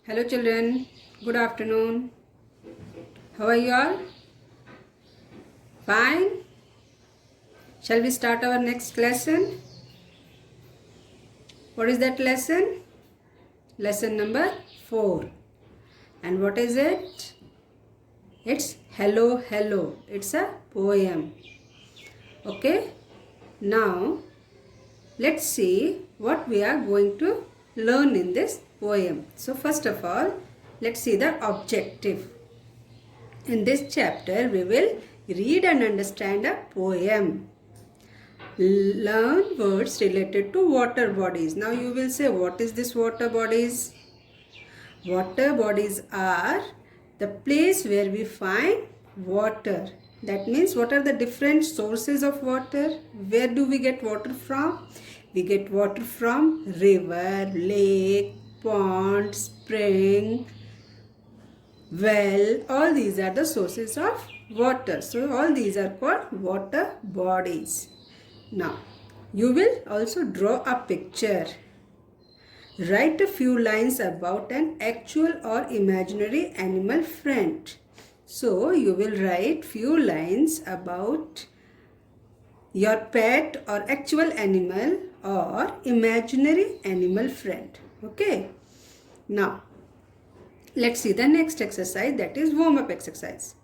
Hello children, good afternoon. How are you all? Fine? Shall we start our next lesson? What is that lesson? Lesson number 4. And what is it? It's Hello Hello. It's a poem. Okay? Now, let's see what we are going to learn in this poem. So first of all, let's see the objective. In this chapter, we will read and understand a poem. Learn words related to water bodies. Now you will say, what is this water bodies? Water bodies are the place where we find water. That means what are the different sources of water? Where do we get water from? We get water from river, lake, pond, spring, well. All these are the sources of water. So all these are called water bodies. Now, you will also draw a picture. Write a few lines about an actual or imaginary animal friend. So, you will write few lines about your pet or actual animal or imaginary animal friend. Okay. Now, let's see the next exercise, that is warm-up exercise.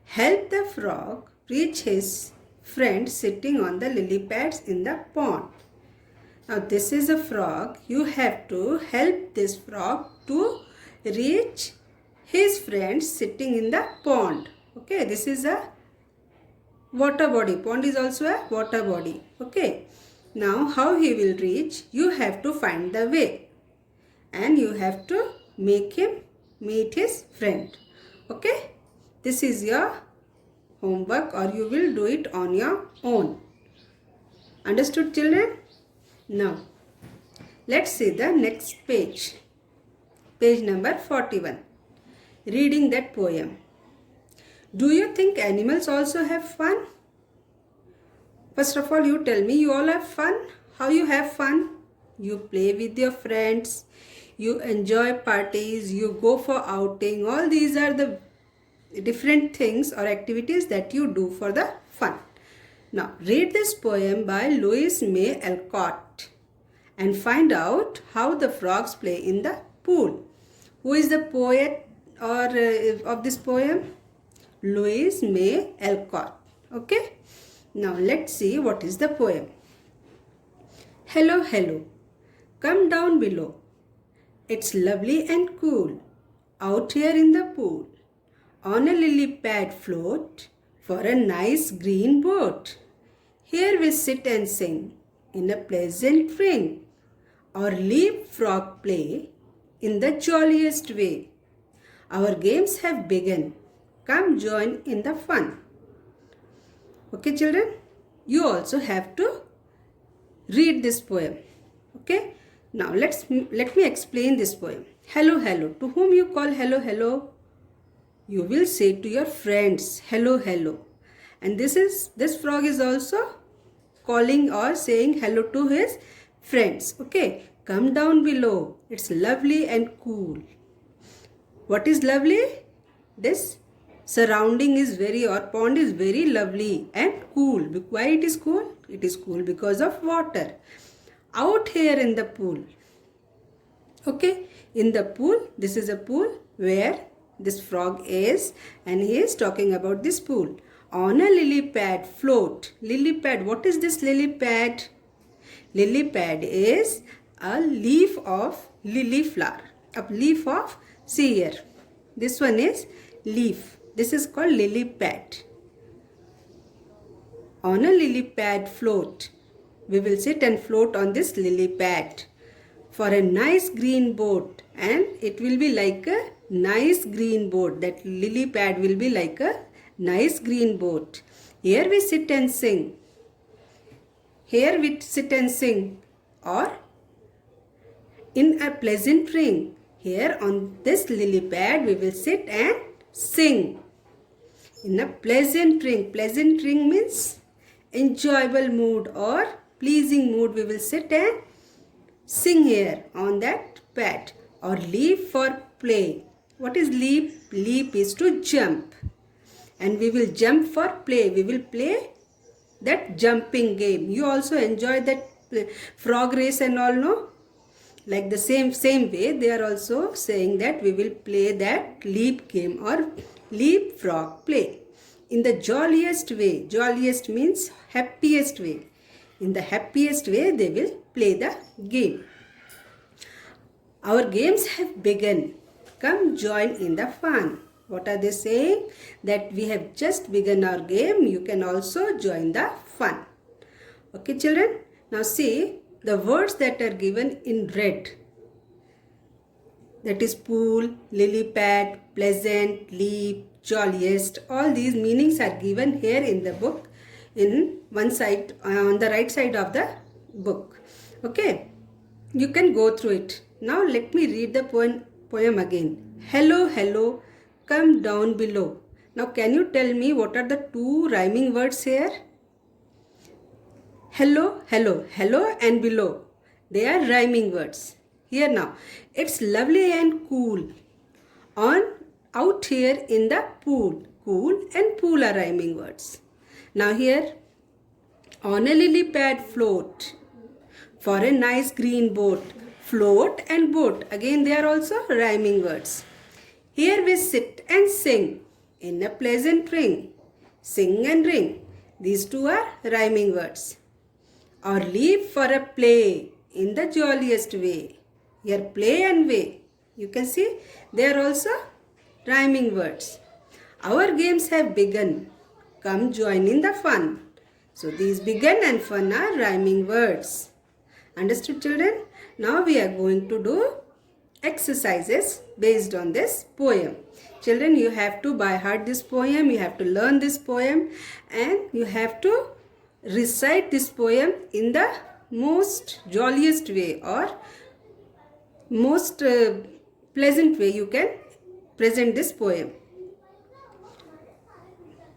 Help the frog reach his friend sitting on the lily pads in the pond. Now this is a frog. You have to help this frog to reach his friend sitting in the pond. Okay, this is a water body. Pond is also a water body. Okay. Now how he will reach? You have to find the way. And you have to make him meet his friend. Okay. This is your homework, or you will do it on your own. Understood, children? Now, let's see the next page. Page number 41. Reading that poem. Do you think animals also have fun? First of all, you tell me, you all have fun? How you have fun? You play with your friends. You enjoy parties. You go for outing. All these are the different things or activities that you do for the fun. Now, read this poem by Louise May Alcott and find out how the frogs play in the pool. Who is the poet or of this poem? Louise May Alcott. Okay. Now, let's see what is the poem. Hello, hello. Come down below. It's lovely and cool out here in the pool. On a lily pad float for a nice green boat. Here we sit and sing in a pleasant ring, or leapfrog play in the jolliest way. Our games have begun. Come join in the fun. Okay, children? You also have to read this poem. Okay? Now let me explain this poem. Hello, hello. To whom you call hello, hello? You will say to your friends, hello, hello. And this frog is also calling or saying hello to his friends. Okay, come down below. It's lovely and cool. What is lovely? This surrounding is pond is very lovely and cool. Why it is cool? It is cool because of water. Out here in the pool. Okay, in the pool, this is a pool where this frog is, and he is talking about this pool. On a lily pad float. Lily pad, what is this lily pad? Lily pad is a leaf of lily flower, a leaf of seer. This one is leaf. This is called lily pad. On a lily pad float. We will sit and float on this lily pad for a nice green boat, and it will be like a nice green boat. That lily pad will be like a nice green boat. Here we sit and sing. Here we sit and sing, or in a pleasant ring. Here on this lily pad we will sit and sing. In a pleasant ring. Pleasant ring means enjoyable mood or pleasing mood. We will sit and sing here on that pad. Or leap for play. What is leap? Leap is to jump. And we will jump for play. We will play that jumping game. You also enjoy that frog race and all, no? Like the same way, they are also saying that we will play that leap game or leapfrog play. In the jolliest way. Jolliest means happiest way. In the happiest way, they will play the game. Our games have begun. Come join in the fun. What are they saying? That we have just begun our game. You can also join the fun. Okay, children. Now see the words that are given in red. That is pool, lily pad, pleasant, leap, jolliest. All these meanings are given here in the book. In one side, on the right side of the book. Okay. You can go through it. Now let me read the poem again. Hello, hello, come down below. Now can you tell me what are the two rhyming words here? Hello, hello, hello and below. They are rhyming words. Here now, it's lovely and cool. Out here in the pool. Cool and pool are rhyming words. Now here, on a lily pad float. For a nice green boat. Float and boat. Again they are also rhyming words. Here we sit and sing in a pleasant ring. Sing and ring. These two are rhyming words. Or leap for a play in the jolliest way. Here play and way. You can see they are also rhyming words. Our games have begun. Come join in the fun. So these begun and fun are rhyming words. Understood, children? Now we are going to do exercises based on this poem. Children, you have to by heart this poem, you have to learn this poem, and you have to recite this poem in the most jolliest way or most pleasant way you can present this poem.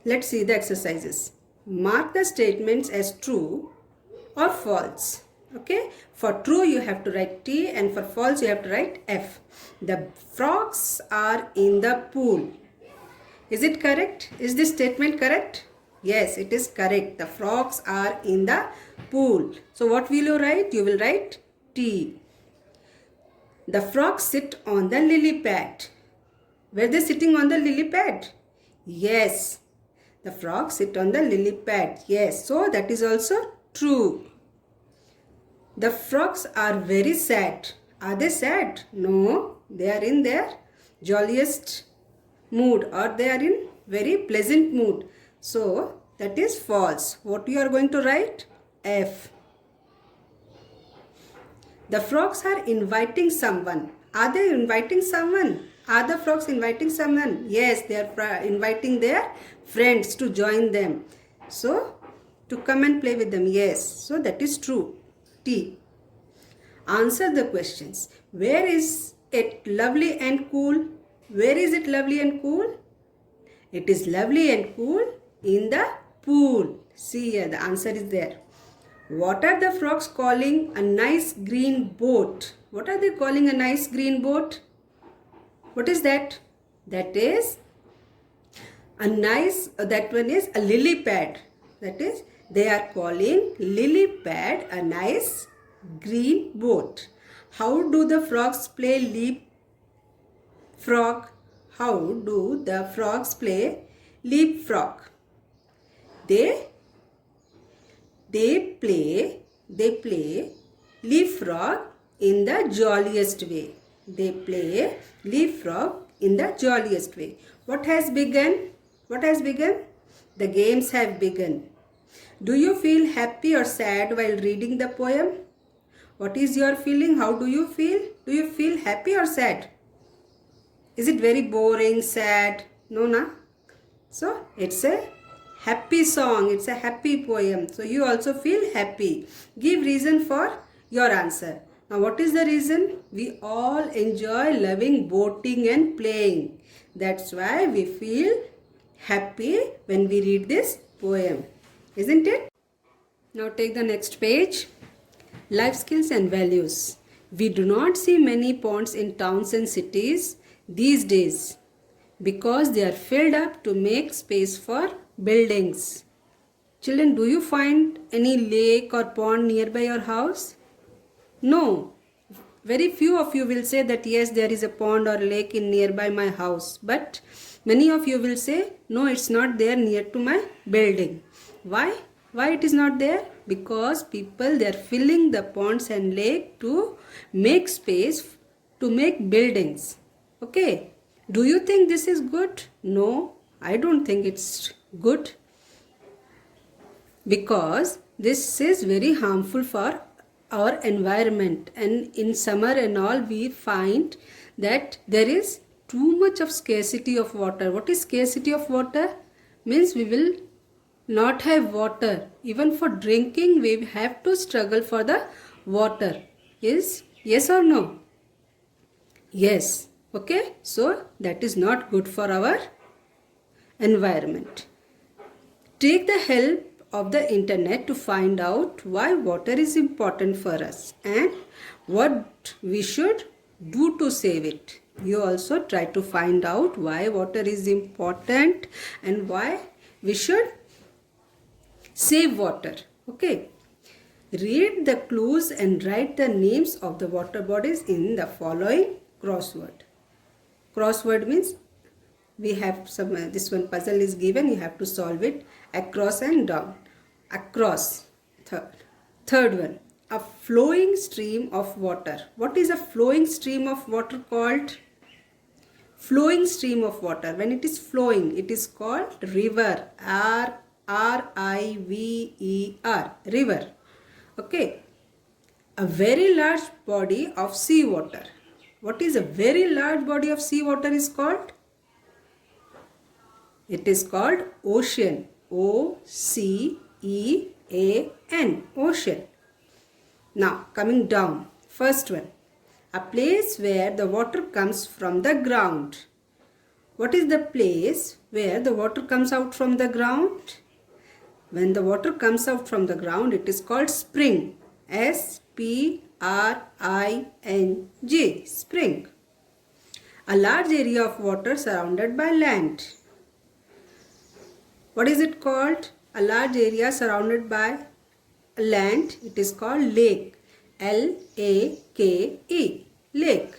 Let's see the exercises. Mark the statements as true or false. Okay, for true you have to write T and for false you have to write F. The frogs are in the pool. Is it correct? Is this statement correct? Yes, it is correct. The frogs are in the pool. So what will you write? You will write T. The frogs sit on the lily pad. Were they sitting on the lily pad? Yes. The frogs sit on the lily pad. Yes. So that is also true. The frogs are very sad. Are they sad? No. They are in their jolliest mood or they are in very pleasant mood. So that is false. What you are going to write? F. The frogs are inviting someone. Are they inviting someone? Are the frogs inviting someone? Yes, they are inviting their friends to join them. So, to come and play with them. Yes, so that is true. T. Answer the questions. Where is it lovely and cool? Where is it lovely and cool? It is lovely and cool in the pool. See here, the answer is there. What are the frogs calling a nice green boat? What are they calling a nice green boat? What is that? That is a nice, that one is a lily pad. That is, they are calling lily pad a nice green boat. How do the frogs play leapfrog? How do the frogs play leapfrog? They play leapfrog in the jolliest way. They play leapfrog in the jolliest way. What has begun? What has begun? The games have begun. Do you feel happy or sad while reading the poem? What is your feeling? How do you feel? Do you feel happy or sad? Is it very boring, sad? No, na? So, it's a happy song. It's a happy poem. So, you also feel happy. Give reason for your answer. Now, what is the reason? We all enjoy loving boating and playing. That's why we feel happy when we read this poem. Isn't it? Now, take the next page. Life skills and values. We do not see many ponds in towns and cities these days because they are filled up to make space for buildings. Children, do you find any lake or pond nearby your house? No. Very few of you will say that yes, there is a pond or lake in nearby my house. But many of you will say, no, it's not there near to my building. Why? Why it is not there? Because people, they are filling the ponds and lake to make space, to make buildings. Okay. Do you think this is good? No, I don't think it's good. Because this is very harmful for our environment, and in summer and all we find that there is too much of scarcity of water. What is scarcity of water? Means we will not have water. Even for drinking we have to struggle for the water. Yes or no? Yes. Okay, so that is not good for our environment. Take the help of the internet to find out why water is important for us and what we should do to save it. You also try to find out why water is important and why we should save water. Okay. Read the clues and write the names of the water bodies in the following crossword. Crossword means we have some, this one puzzle is given, you have to solve it across and down. Across. Third one, a flowing stream of water. What is a flowing stream of water called? Flowing stream of water. When it is flowing, it is called river. R-I-V-E-R. River. Okay. A very large body of sea water. What is a very large body of sea water is called? It is called ocean. O-C-E-A-N. Ocean. Now coming down. First one. A place where the water comes from the ground. What is the place where the water comes out from the ground? When the water comes out from the ground, it is called spring. S-P-R-I-N-G. Spring. A large area of water surrounded by land. What is it called? A large area surrounded by land. It is called lake. L-A-K-E. Lake.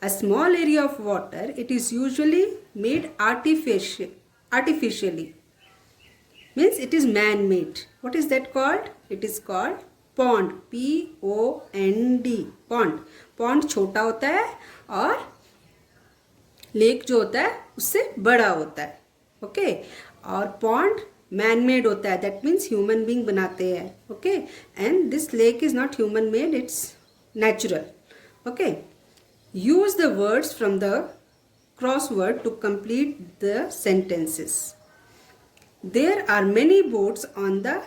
A small area of water, it is usually made artificially. Means it is man-made. What is that called? It is called pond. P-O-N-D. Pond. Pond छोटा होता है और lake जो होता है उससे बड़ा होता है. ओके. और pond man-made होता है. That means human being बनाते हैं. Okay. And this lake is not human-made. It's natural. Okay. Use the words from the crossword to complete the sentences. There are many boats on the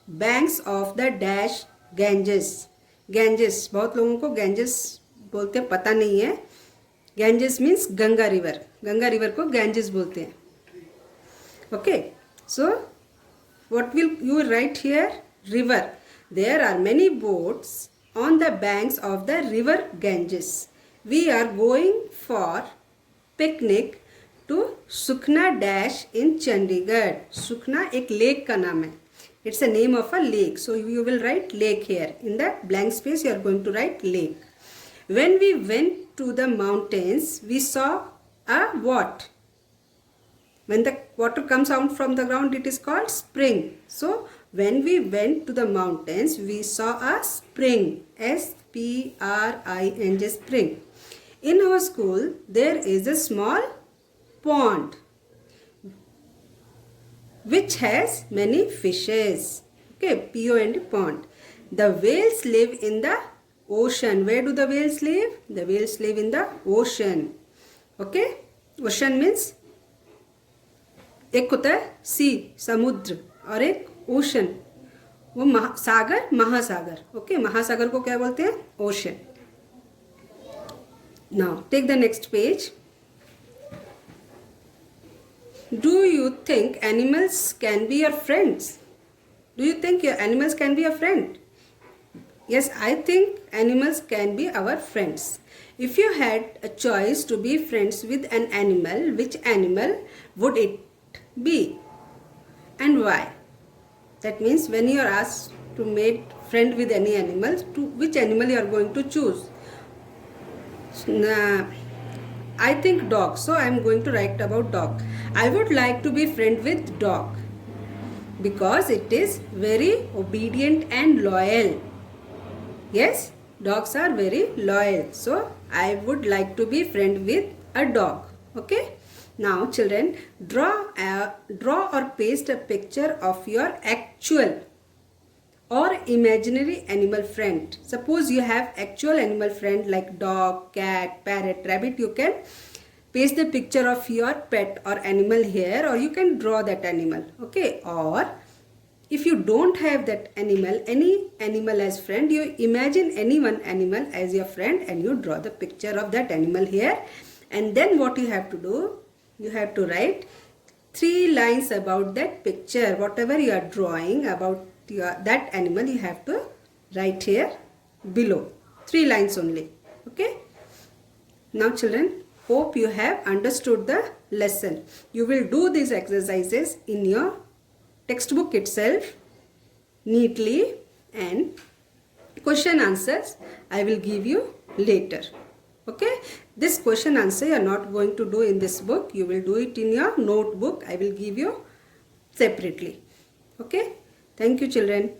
banks of the dash Ganges. Ganges, बहुत लोगों को Ganges बोलते हैं, पता नहीं है. Ganges means Ganga river. Ganga river को Ganges बोलते हैं. Okay. So, what will you write here? River. There are many boats on the banks of the river Ganges. We are going for picnic to Sukhna Dash in Chandigarh. Sukhna एक lake का नाम है. It's the name of a lake. So you will write lake here. In the blank space you are going to write lake. When we went to the mountains, we saw a what? When the water comes out from the ground, it is called spring. So when we went to the mountains, we saw a spring. S-P-R-I-N-G. Spring. In our school, there is a small pond which has many fishes. Okay, P-O-N-D, pond. The whales live in the ocean. Where do the whales live? The whales live in the ocean. Okay, ocean means एक होता है सी, समुद्र, और एक ocean, वो सागर, महासागर. Okay, महासागर को क्या बोलते हैं? Ocean. Now take the next page. Do you think animals can be your friends? Do you think your animals can be your friend? Yes, I think animals can be our friends. If you had a choice to be friends with an animal, which animal would it be and why? That means when you are asked to make friend with any animal, to which animal you are going to choose? I think dog, so I am going to write about dog. I would like to be friend with dog because it is very obedient and loyal. Yes, dogs are very loyal. So I would like to be friend with a dog. Okay. Now children, draw or paste a picture of your actual or imaginary animal friend. Suppose you have actual animal friend like dog, cat, parrot, rabbit. You can paste the picture of your pet or animal here, or you can draw that animal. Okay. Or if you don't have that animal, any animal as friend, you imagine any one animal as your friend and you draw the picture of that animal here. And then what you have to do, you have to write 3 lines about that picture. Whatever you are drawing about that animal, you have to write here below. 3 lines only. Okay. Now children, hope you have understood the lesson. You will do these exercises in your textbook itself neatly, and question answers I will give you later. Okay, this question answer you are not going to do in this book, you will do it in your notebook. I will give you separately. Okay, thank you children.